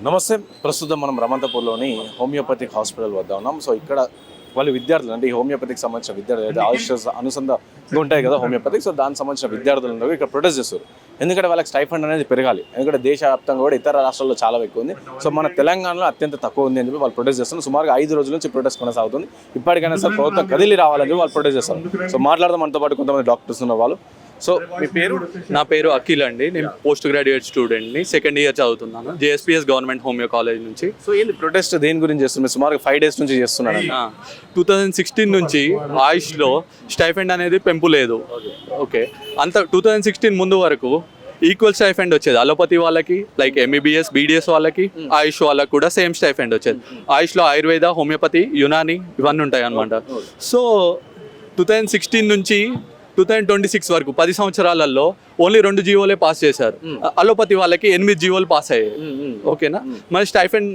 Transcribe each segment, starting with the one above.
నమస్తే. ప్రస్తుతం మనం రమంతపూర్లోని హోమియోపతిక్ హాస్పిటల్ వద్ద ఉన్నాం. సో ఇక్కడ వాళ్ళు విద్యార్థులు అంటే ఈ హోమియోపతికి సంబంధించిన విద్యార్థులు అయితే ఆయుష్ అనుసంధానం ఉంటాయి కదా హోమియోపతిక్. సో దానికి సంబంధించిన విద్యార్థులు ఇక్కడ ప్రొటెస్ట్ చేస్తారు. ఎందుకంటే వాళ్ళకి స్టైఫండ్ అనేది పెరగాలి. ఎందుకంటే దేశవ్యాప్తంగా కూడా ఇతర రాష్ట్రాల్లో చాలా ఎక్కువ ఉంది. సో మన తెలంగాణలో అత్యంత తక్కువ ఉంది అని చెప్పి వాళ్ళు ప్రొటెస్ట్ చేస్తున్నారు. సుమారుగా 5 రోజుల నుంచి ప్రొటెస్ట్ కొనసాగుతుంది. ఇప్పటికైనా సార్ ప్రభుత్వం కదిలి రావాలని చెప్పి వాళ్ళు ప్రొటెస్ట్ చేస్తారు. సో మాట్లాడదాం మనతో పాటు కొంతమంది డాక్టర్స్ ఉన్న వాళ్ళు. సో మీ పేరు? నా పేరు అఖిల్ అండి. నేను పోస్ట్ గ్రాడ్యుయేట్ స్టూడెంట్ని, సెకండ్ ఇయర్ చదువుతున్నాను జేఎస్పీఎస్ గవర్నమెంట్ హోమియో కాలేజ్ నుంచి. సో ఏంది ప్రొటెస్ట్ దేని గురించి చేస్తున్నారు? సుమారుగా 5 days నుంచి చేస్తున్నాను. 2016 నుంచి ఆయుష్లో స్టైఫండ్ అనేది పెంపు లేదు. ఓకే, అంత 2016 ముందు వరకు ఈక్వల్ స్టైఫండ్ వచ్చేది. అలోపతి వాళ్ళకి లైక్ ఎంబీబీఎస్ బీడీఎస్ వాళ్ళకి, ఆయుష్ వాళ్ళకి కూడా సేమ్ స్టైఫండ్ వచ్చేది. ఆయుష్లో ఆయుర్వేద, హోమియోపతి, యునాని ఇవన్నీ ఉంటాయి అనమాట. సో 2016 నుంచి 2026 వరకు 10 సంవత్సరాలలో ఓన్లీ 2 జీవోలే పాస్ చేశారు. అలోపతి వాళ్ళకి 8 జీవోలు పాస్ అయ్యాయి. ఓకేనా, మరి స్టైఫండ్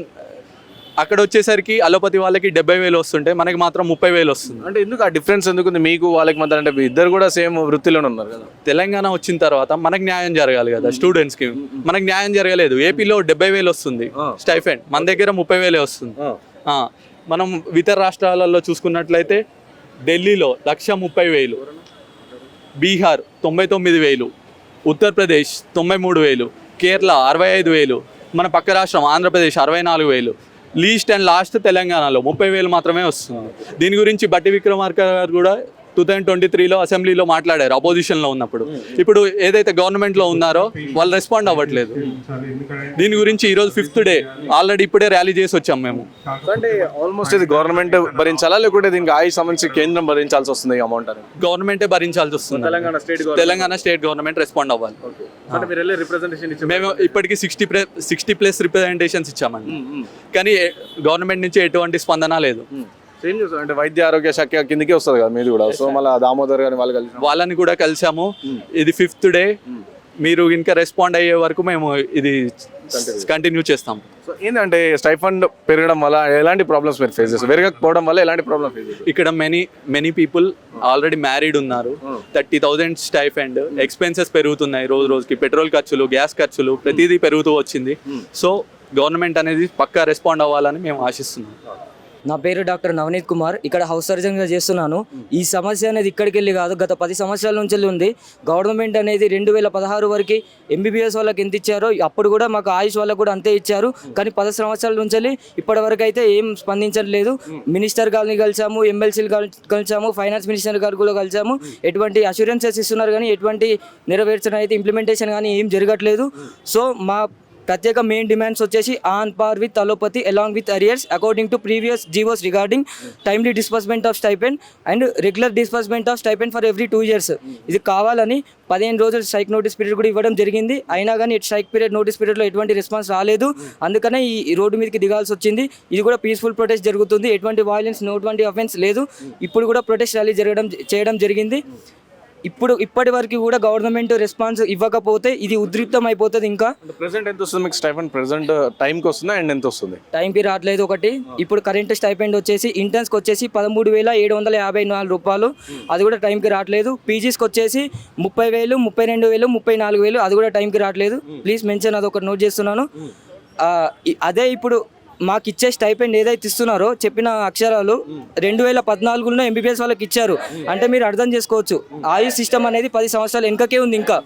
అక్కడ వచ్చేసరికి అలోపతి వాళ్ళకి 70,000 వస్తుంటే మనకి మాత్రం 30,000 వస్తుంది. అంటే ఎందుకు ఆ డిఫరెన్స్ ఎందుకుంది మీకు వాళ్ళకి మధ్య? అంటే ఇద్దరు కూడా సేమ్ వృత్తిలోనే ఉన్నారు కదా. తెలంగాణ వచ్చిన తర్వాత మనకు న్యాయం జరగాలి కదా స్టూడెంట్స్కి. మనకు న్యాయం జరగలేదు. ఏపీలో 70,000 వస్తుంది స్టైఫండ్, మన దగ్గర 30,000 వస్తుంది. మనం ఇతర రాష్ట్రాలలో చూసుకున్నట్లయితే ఢిల్లీలో 130,000, బీహార్ 99,000, ఉత్తరప్రదేశ్ 93,000, కేరళ 65,000, మన పక్క రాష్ట్రం ఆంధ్రప్రదేశ్ 64,000, లీస్ట్ అండ్ లాస్ట్ తెలంగాణలో 30,000 మాత్రమే వస్తుంది. దీని గురించి బట్టి విక్రమార్క గారు కూడా 2023లో అసెంబ్లీలో మాట్లాడారు అపోజిషన్లో ఉన్నప్పుడు. ఇప్పుడు ఏదైతే గవర్నమెంట్లో ఉన్నారో వాళ్ళు రెస్పాండ్ అవ్వట్లేదు. దీని గురించి ఈరోజు 5th డే ఆల్రెడీ ఇప్పుడే ర్యాలీ చేసి వచ్చాం మేము. అంటే ఆల్మోస్ట్ ఇది గవర్నమెంట్ భరించాలా లేకుంటే దీనికి ఆయుష్ సంబంధించి కేంద్రం భరించాల్సి వస్తుంది అమౌంట్? అని గవర్నమెంటే భరించాల్సి వస్తుంది. తెలంగాణ స్టేట్ గవర్నమెంట్ రెస్పాండ్ అవ్వాలి. మేము ఇప్పటికీ 60+ రిప్రజెంటేషన్స్ ఇచ్చామండి. కానీ గవర్నమెంట్ నుంచి ఎటువంటి స్పందన లేదు. అంటే వైద్య ఆరోగ్య శాఖ కిందకే వస్తుంది కదా మీది కూడా. సో మళ్ళీ దామోదర్ గారిని వాళ్ళని కూడా కలిసాము. ఇది 5th డే. మీరు ఇంకా రెస్పాండ్ అయ్యే వరకు మేము ఇది కంటిన్యూ చేస్తాం. సో ఏంటంటే స్టైఫండ్ పెరగడం వల్ల ఎలాంటి ప్రాబ్లమ్స్ మీరు ఫేస్ చేస్తారు? పెరగకపోవడం వల్ల ఎలాంటి ప్రాబ్లమ్ ఫేస్ చేస్తారు? ఇక్కడ మెనీ పీపుల్ ఆల్రెడీ మ్యారీడ్ ఉన్నారు. 30,000 స్టైఫండ్. ఎక్స్పెన్సెస్ పెరుగుతున్నాయి రోజు రోజుకి. పెట్రోల్ ఖర్చులు, గ్యాస్ ఖర్చులు ప్రతిదీ పెరుగుతూ వచ్చింది. సో గవర్నమెంట్ అనేది పక్కా రెస్పాండ్ అవ్వాలని మేము ఆశిస్తున్నాం. నా పేరు డాక్టర్ నవనీత్ కుమార్. ఇక్కడ హౌస్ సర్జన్గా చేస్తున్నాను. ఈ సమస్య అనేది ఇక్కడికి వెళ్ళి కాదు, గత 10 సంవత్సరాల నుంచి ఉంది. గవర్నమెంట్ అనేది 2016 వరకు ఎంబీబీఎస్ వాళ్ళకి ఎంత ఇచ్చారో అప్పుడు కూడా మాకు ఆయుష్ వాళ్ళకు కూడా అంతే ఇచ్చారు. కానీ 10 సంవత్సరాల నుంచి ఇప్పటి వరకు అయితే ఏం స్పందించట్లేదు. మినిస్టర్ గారిని కలిసాము, ఎమ్మెల్సీలు కలిసాము, ఫైనాన్స్ మినిస్టర్ గారు కూడా కలిసాము. ఎటువంటి అష్యూరెన్సెస్ ఇస్తున్నారు కానీ ఎటువంటి నెరవేర్చడం అయితే ఇంప్లిమెంటేషన్ కానీ ఏం జరగట్లేదు. సో మా ప్రత్యేక మెయిన్ డిమాండ్స్ వచ్చేసి on par with allopathy along with arrears according to previous GOs regarding timely disbursement of stipend and regular disbursement of stipend for every 2 years. ఇది కావాలని 15 రోజులు స్ట్రైక్ నోటీస్ పీరియడ్ కూడా ఇవ్వడం జరిగింది. అయినా కానీ స్ట్రైక్ పీరియడ్ నోటీస్ పీరియడ్లో ఎటువంటి రెస్పాన్స్ రాలేదు. అందుకనే ఈ రోడ్డు మీదకి దిగాల్సి వచ్చింది. ఇది కూడా పీస్ఫుల్ ప్రొటెస్ట్ జరుగుతుంది. ఎటువంటి వైలెన్స్, ఎటువంటి అఫెన్స్ లేదు. ఇప్పుడు కూడా ప్రొటెస్ట్ ర్యాలీ చేయడం జరిగింది. ఇప్పటి వరకు కూడా గవర్నమెంట్ రెస్పాన్స్ ఇవ్వకపోతే ఇది ఉద్రిక్తం అయిపోతుంది. ఇంకా ప్రెసెంట్ ఎంత వస్తుంది మీకు స్టైఫండ్? ప్రెసెంట్ టైంకి వస్తుందా అండ్ ఎంత వస్తుంది? టైంకి రావట్లేదు ఒకటి. ఇప్పుడు కరెంట్ స్టైఫండ్ వచ్చేసి ఇంటర్న్స్కి వచ్చేసి 13,754 రూపాయలు. అది కూడా టైంకి రావట్లేదు. పీజీస్కి వచ్చేసి 30,000, 32,000, 34,000. అది కూడా టైంకి రావట్లేదు. ప్లీజ్ మెన్షన్, అది ఒకటి నోట్ చేస్తున్నాను. అదే ఇప్పుడు మాకు ఇచ్చే స్టైపెండ్ ఏదైతే ఇస్తున్నారో చెప్పిన అక్షరాలు 2014లో ఎంబీబీఎస్ వాళ్ళకి ఇచ్చారు. అంటే మీరు అర్థం చేసుకోవచ్చు, ఆయుష్ సిస్టమ్ అనేది 10 సంవత్సరాలు వెనకకే ఉంది. ఇంకా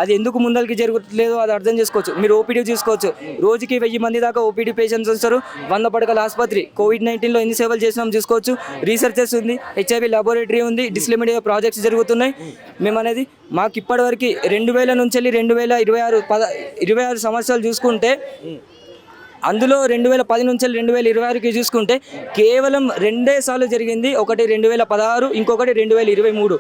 అది ఎందుకు ముందరికి జరగట్లేదు అది అర్థం చేసుకోవచ్చు. మీరు ఓపీడీ చూసుకోవచ్చు. రోజుకి 1000 మంది దాకా ఓపీడీ పేషెంట్స్ వస్తారు. 100 పడకల ఆసుపత్రి. కోవిడ్-19లో ఎన్ని సేవలు చేసినాం చూసుకోవచ్చు. రీసెర్చెస్ ఉంది, హెచ్ఐవి లాబొరేటరీ ఉంది, డిస్లిమిడియా ప్రాజెక్ట్స్ జరుగుతున్నాయి. మేము అనేది మాకు ఇప్పటివరకు 2000 నుంచి 2026 సంవత్సరాలు చూసుకుంటే, అందులో 2010 నుంచి 2020 చూసుకుంటే కేవలం 2 సార్లు జరిగింది. ఒకటి 2016, ఇంకొకటి 2023.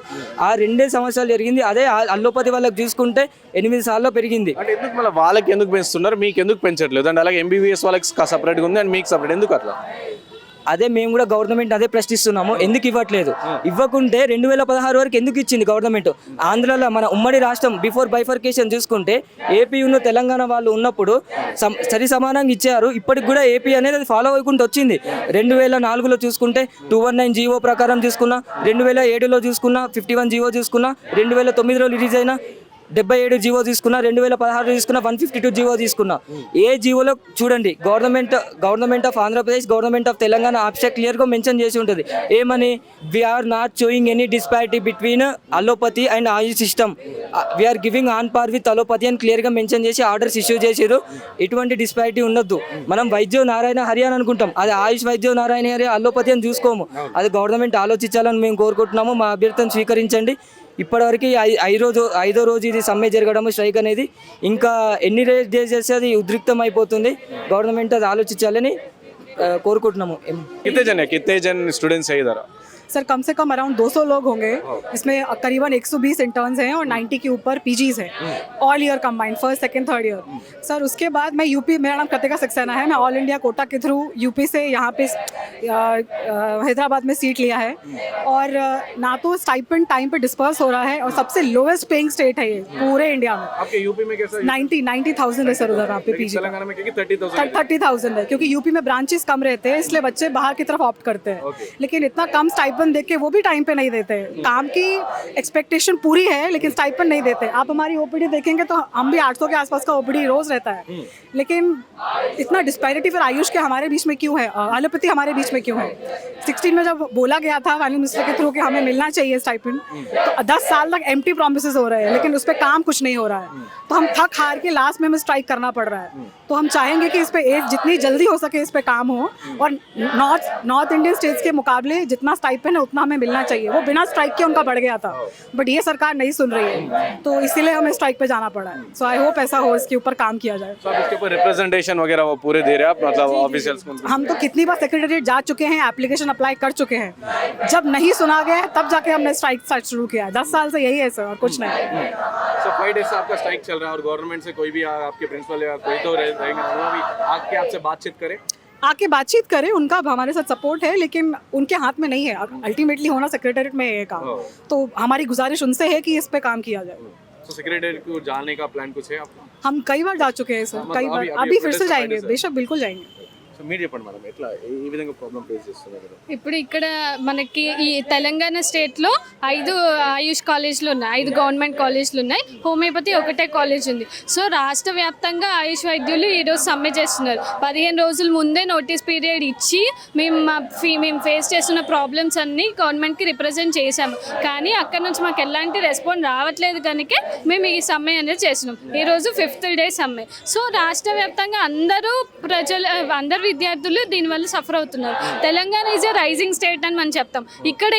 ఆ 2 సంవత్సరాలు జరిగింది. అదే అల్లోపతి వాళ్ళకి చూసుకుంటే 8 సార్లు పెరిగింది. అంటే ఎందుకు మళ్ళీ వాళ్ళకి ఎందుకు పెంచుతున్నారు, మీకు ఎందుకు పెంచట్లేదు? అంటే అలాగే ఎంబీబీఎస్ వాళ్ళకి సపరేట్గా ఉంది అండ్ మీకు సపరేట్ ఎందుకు అట్లా? అదే మేము కూడా గవర్నమెంట్ అదే ప్రశ్నిస్తున్నాము. ఎందుకు ఇవ్వట్లేదు? ఇవ్వకుంటే 2016 వరకు ఎందుకు ఇచ్చింది గవర్నమెంట్? ఆంధ్రాలో మన ఉమ్మడి రాష్ట్రం బిఫోర్ బైఫర్కేషన్ చూసుకుంటే ఏపీ ఉన్న తెలంగాణ వాళ్ళు ఉన్నప్పుడు సరి సమానంగా ఇచ్చారు. ఇప్పటికి కూడా ఏపీ అనేది అది ఫాలో అవ్వకుండా వచ్చింది. 2004లో చూసుకుంటే 219 జీవో ప్రకారం చూసుకున్నా, 2007లో చూసుకున్నా 51 జీవో చూసుకున్నా, 2009లో రిలీజ్ అయిన 77 జీవో తీసుకున్నా, 2016 తీసుకున్నా, 152 జీవో తీసుకున్నా. ఏ జీవోలో చూడండి government of Andhra Pradesh, government of Telangana abstract క్లియర్గా మెన్షన్ చేసి ఉంటుంది. ఏమని? We are not showing any disparity between allopathy and Ayush system, we are giving on par with allopathy అని క్లియర్గా మెన్షన్ చేసి ఆర్డర్స్ ఇష్యూ చేసారు. ఎటువంటి డిస్పారిటీ ఉండొద్దు. మనం వైద్యో నారాయణ హరి అని అనుకుంటాం, అది ఆయుష్ వైద్యో నారాయణ హరి అలోపతి అని చూసుకోము. అది గవర్నమెంట్ ఆలోచించాలని మేము కోరుకుంటున్నాము. మా అభ్యర్థన స్వీకరించండి. ఇప్పటివరకు ఐదో రోజు ఇది సమ్మె జరగడం, స్ట్రైక్ అనేది ఇంకా ఎన్ని డేస్ చేస్తే అది ఉద్రిక్తం అయిపోతుంది. గవర్నమెంట్ అది ఆలోచించాలని కోరుకుంటున్నాము. कितने जन स्टूडेंट्स है इधर? सर कम से कम अराउंड 200 लोग होंगे. इसमें करीबन 120 इंटर्न्स हैं और 90 के ऊपर पीजीज हैं, all year combined, first second third year. Sir उसके बाद मैं यूपी, मेरा नाम कृतिका सक्सेना है, मैं ऑल इंडिया कोटा के थ्रू यूपी से यहाँ पे हैदराबाद में सीट लिया है. और ना तो स्टाइपेंड टाइम पे डिस्पर्स हो रहा है और सबसे लोएस्ट पेइंग स्टेट है ये पूरे इंडिया में. आपके यूपी में कैसा? 90,000 है सर उधर वहाँ पे पीजी. तेलंगाना में 30,000 है, क्योंकि यूपी में ब्रांचेस कम रहते हैं, इसलिए बच्चे बाहर की तरफ ऑप्ट करते हैं. लेकिन इतना कम स्टाइपेंड देख के वो भी टाइम पे नहीं देते. काम की एक्सपेक्टेशन पूरी है लेकिन स्टाइपेंड नहीं देते. आप हमारी ओपीडी देखेंगे तो हम भी 800 के आसपास का ओपीडी रोज रहता है. लेकिन इतना डिस्पैरिटी फिर आयुष के हमारे बीच में क्यों है, एलोपैथी हमारे बीच में क्यों है? 16 में जब बोला गया था फाइनल मिनिस्टर के थ्रू कि हमें मिलना चाहिए स्टाइपेंड, तो 10 साल तक एम्प्टी प्रॉमिसेस हो रहे हैं लेकिन उस पर काम कुछ नहीं हो रहा है. तो हम थक हार के लास्ट में हमें स्ट्राइक करना पड़ रहा है. तो हम चाहेंगे कि इस पे जितनी जल्दी हो सके इस पे काम हो और नॉर्थ इंडियन स्टेट्स के मुकाबले जितना स्टाइपेंड है उतना हमें मिलना चाहिए. वो बिना स्ट्राइक के उनका बढ़ गया था, बट ये सरकार नहीं सुन रही है, तो इसीलिए हमें स्ट्राइक पे जाना पड़ा है. सो आई होप ऐसा हो, इसके ऊपर काम किया जाए. तो आप इसके ऊपर रिप्रेजेंटेशन वगैरह वो पूरे दे रहे हैं आप, मतलब ऑफिशियल्स को? हम तो कितनी बार सेक्रेटरीट जा चुके हैं, एप्लीकेशन अप्लाई कर चुके हैं. जब नहीं सुना गया है तब जाके हमने स्ट्राइक शुरू किया. 10 साल से यही है सर, और कुछ नहीं. सो 5 डेज से आपका स्ट्राइक चल रहा है और गवर्नमेंट से कोई भी आपके प्रिंसिपल या कोई तो रहेंगे, वो भी आके आपसे बातचीत करे, आके बातचीत करें. उनका हमारे साथ सपोर्ट है लेकिन उनके हाथ में नहीं है. अल्टीमेटली होना सेक्रेटरीट में है काम. तो हमारी गुजारिश उनसे है कि इस पे काम किया जाए. तो सेक्रेटरी को जाने का प्लान कुछ है आपका? हम कई बार जा चुके हैं सर, कई बार. अभी फिर से जाएंगे, बेशक बिल्कुल जाएंगे. సో మీరు చెప్పండి మేడం, ఎట్లా ఈ విధంగా ప్రాబ్లం ఫేస్ చేస్తున్నారు? ఇప్పుడు ఇక్కడ మనకి ఈ తెలంగాణ స్టేట్లో 5 ఆయుష్ కాలేజ్లు ఉన్నాయి, 5 గవర్నమెంట్ కాలేజ్లు ఉన్నాయి, హోమియోపతి ఒకటే కాలేజ్ ఉంది. సో రాష్ట్ర వ్యాప్తంగా ఆయుష్ వైద్యులు ఈరోజు సమ్మె చేస్తున్నారు. 15 రోజుల ముందే నోటీస్ పీరియడ్ ఇచ్చి మేము ఫేస్ చేస్తున్న ప్రాబ్లమ్స్ అన్నీ గవర్నమెంట్కి రిప్రజెంట్ చేశాము. కానీ అక్కడ నుంచి మాకు ఎలాంటి రెస్పాన్స్ రావట్లేదు కనుక మేము ఈ సమ్మె అనేది చేస్తున్నాం. ఈరోజు 5th డే సమ్మె. సో రాష్ట్ర వ్యాప్తంగా అందరూ విద్యార్థులు దీనివల్ల సఫర్ అవుతున్నారు. Telangana is a rising state అని మనం చెప్తాం. ఇక్కడ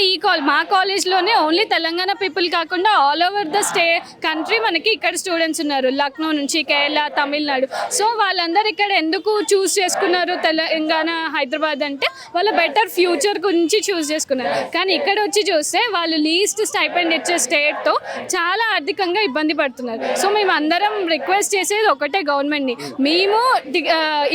మా కాలేజ్లోనే ఓన్లీ తెలంగాణ పీపుల్ కాకుండా ఆల్ ఓవర్ ద కంట్రీ మనకి ఇక్కడ స్టూడెంట్స్ ఉన్నారు, లక్నో నుంచి, కేరళ, తమిళనాడు. సో వాళ్ళందరూ ఇక్కడ ఎందుకు చూస్ చేసుకున్నారు తెలంగాణ, హైదరాబాద్ అంటే వాళ్ళ బెటర్ ఫ్యూచర్ గురించి చూస్ చేసుకున్నారు. కానీ ఇక్కడ వచ్చి చూస్తే వాళ్ళు లీస్ట్ స్టైపెండ్ ఇచ్చే స్టేట్తో చాలా ఆర్థికంగా ఇబ్బంది పడుతున్నారు. సో మేము అందరం రిక్వెస్ట్ చేసేది ఒకటే గవర్నమెంట్ని, మేము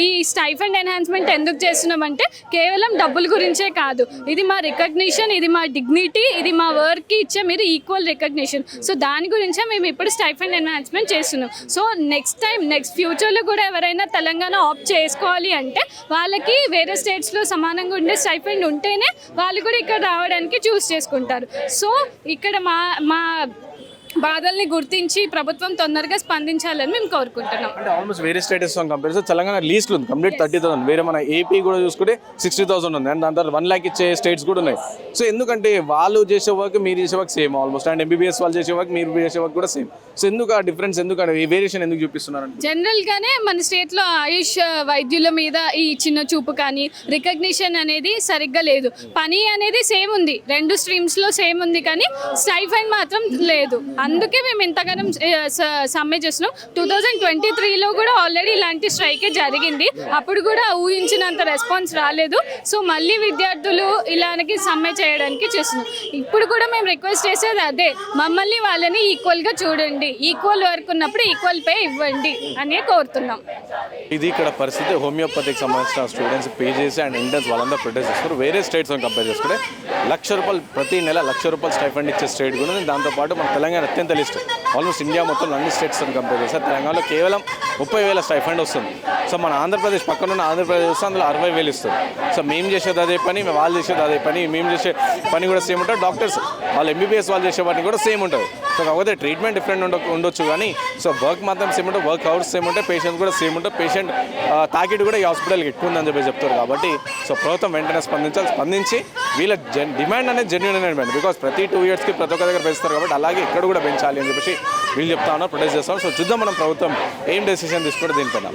ఈ స్టైఫండ్ ఎన్హాన్స్మెంట్ ఎందుకు చేస్తున్నామంటే కేవలం డబ్బుల గురించే కాదు, ఇది మా రికగ్నిషన్, ఇది మా డిగ్నిటీ, ఇది మా వర్క్కి ఇచ్చే మీరు ఈక్వల్ రికగ్నిషన్. సో దాని గురించే మేము ఇప్పుడు స్టైఫండ్ ఎన్హాన్స్మెంట్ చేస్తున్నాం. సో నెక్స్ట్ ఫ్యూచర్లో కూడా ఎవరైనా తెలంగాణ ఆప్ట్ చేసుకోవాలి అంటే వాళ్ళకి వేరే స్టేట్స్లో సమానంగా ఉండే స్టైఫండ్ ఉంటేనే వాళ్ళు కూడా ఇక్కడ రావడానికి చూస్ చేసుకుంటారు. సో ఇక్కడ మా బాధల్ని గుర్తించి ప్రభుత్వం తొందరగా స్పందించాలని మేము కోరుకుంటున్నాం. అంటే ఆల్మోస్ట్ వేరే స్టేటస్ కంపేర్ చేస్తే తెలంగాణ లీస్ట్ ఉంది కంప్లీట్ 30,000. వేరే మన ఏపీ కూడా చూసుకుంటే 60,000 ఉంది. అండ్ దాని తర్వాత 1 lakh ఇచ్చే స్టేట్స్ కూడా ఉన్నాయి. సో ఎందుకంటే వాళ్ళు చేసే వర్క్ మీరు చేసే work same almost, and MBBS వాళ్ళు చేసే వర్క్ మీరు చేసే వర్క్ కూడా సేమ్. సో ఎందుకు ఆ డిఫరెన్స్, ఎందుకంటే ఈ వేరియేషన్ ఎందుకు చూపిస్తున్నారంటే జనరల్గానే మన స్టేట్లో ఆయుష్ వైద్యుల మీద ఈ చిన్న చూపు కానీ రికగ్నిషన్ అనేది సరిగ్గా లేదు. పని అనేది సేమ్ ఉంది, 2 స్ట్రీమ్స్లో సేమ్ ఉంది, కానీ స్టైఫండ్ మాత్రం లేదు. అందుకే మేము ఇంతగానం సమ్మె చేస్తున్నాం. 2023లో కూడా ఆల్రెడీ ఇలాంటి స్ట్రైకే జరిగింది, అప్పుడు కూడా ఊహించినంత రెస్పాన్స్ రాలేదు. సో మళ్ళీ విద్యార్థులు ఇలాంటి సమ్మె చేయడానికి చేస్తున్నాం. ఇప్పుడు కూడా మేము రిక్వెస్ట్ చేసేది అదే, మమ్మల్ని వాళ్ళని ఈక్వల్గా చూడండి, ఈక్వల్ వర్క్ ఉన్నప్పుడు ఈక్వల్ పే ఇవ్వండి అనే కోరుతున్నాం. ఇది ఇక్కడ పరిస్థితి. హోమియోపతికి సంబంధించిన స్టూడెంట్స్ పీజీస్ అండ్ ఇంటర్న్స్ వాళ్ళందరూ ప్రొటెస్ట్ చేస్తారు. వేరే స్టేట్స్తో కంపేర్ చేసుకుంటే ₹1,00,000 ప్రతి నెల ₹1,00,000 స్టైఫండ్ ఇచ్చే స్టేట్ కూడా ఉంది. దాంతోపాటు మన తెలంగాణ అత్యంత లిస్ట్ ఆల్మోస్ట్ ఇండియా మొత్తం అన్ని స్టేట్స్తో కంపేర్ చేస్తే తెలంగాణలో కేవలం 30,000 స్టైఫండ్ వస్తుంది. సో మన ఆంధ్రప్రదేశ్ పక్కన ఉన్న ఆంధ్రప్రదేశ్ వస్తే అందులో 60,000 ఇస్తుంది. సో మేము చేసేది అదే పని, వాళ్ళు చేసేది అదే పని, మేము చేసే పని కూడా సేమ్ ఉంటుంది. డాక్టర్స్ వాళ్ళు ఎంబీబీఎస్ వాళ్ళు చేసే పని కూడా సేమ్ ఉంటుంది. సో కాకపోతే ట్రీట్మెంట్ డిఫరెంట్ ఉండొచ్చు కానీ సో వర్క్ మాత్రం సేమ్ ఉంటుంది, వర్క్ అవర్స్ సేమ్ ఉంటాయి, పేషెంట్స్ కూడా సేమ్ ఉంటుంది. పేషెంట్ తాకిడి కూడా ఈ హాస్పిటల్కి ఎక్కువ ఉందని చెప్పి చెప్తారు. కాబట్టి సో ప్రభుత్వం వెంటనే స్పందించి వీళ్ళ డిమాండ్ అనేది జెన్యూన్ డిమాండ్. బికాస్ ప్రతి 2 ఇయర్స్కి ప్రతి ఒక్క దగ్గర పెంచుతారు కాబట్టి అలాగే ఇక్కడ కూడా పెంచాలి అని చెప్పేసి వీళ్ళు చెప్తా ఉన్నారు, ప్రొటెస్ట్ చేస్తాం. సో చూద్దాం మనం ప్రభుత్వం ఏం డెసిషన్ తీసుకుంటే దీనిపైన.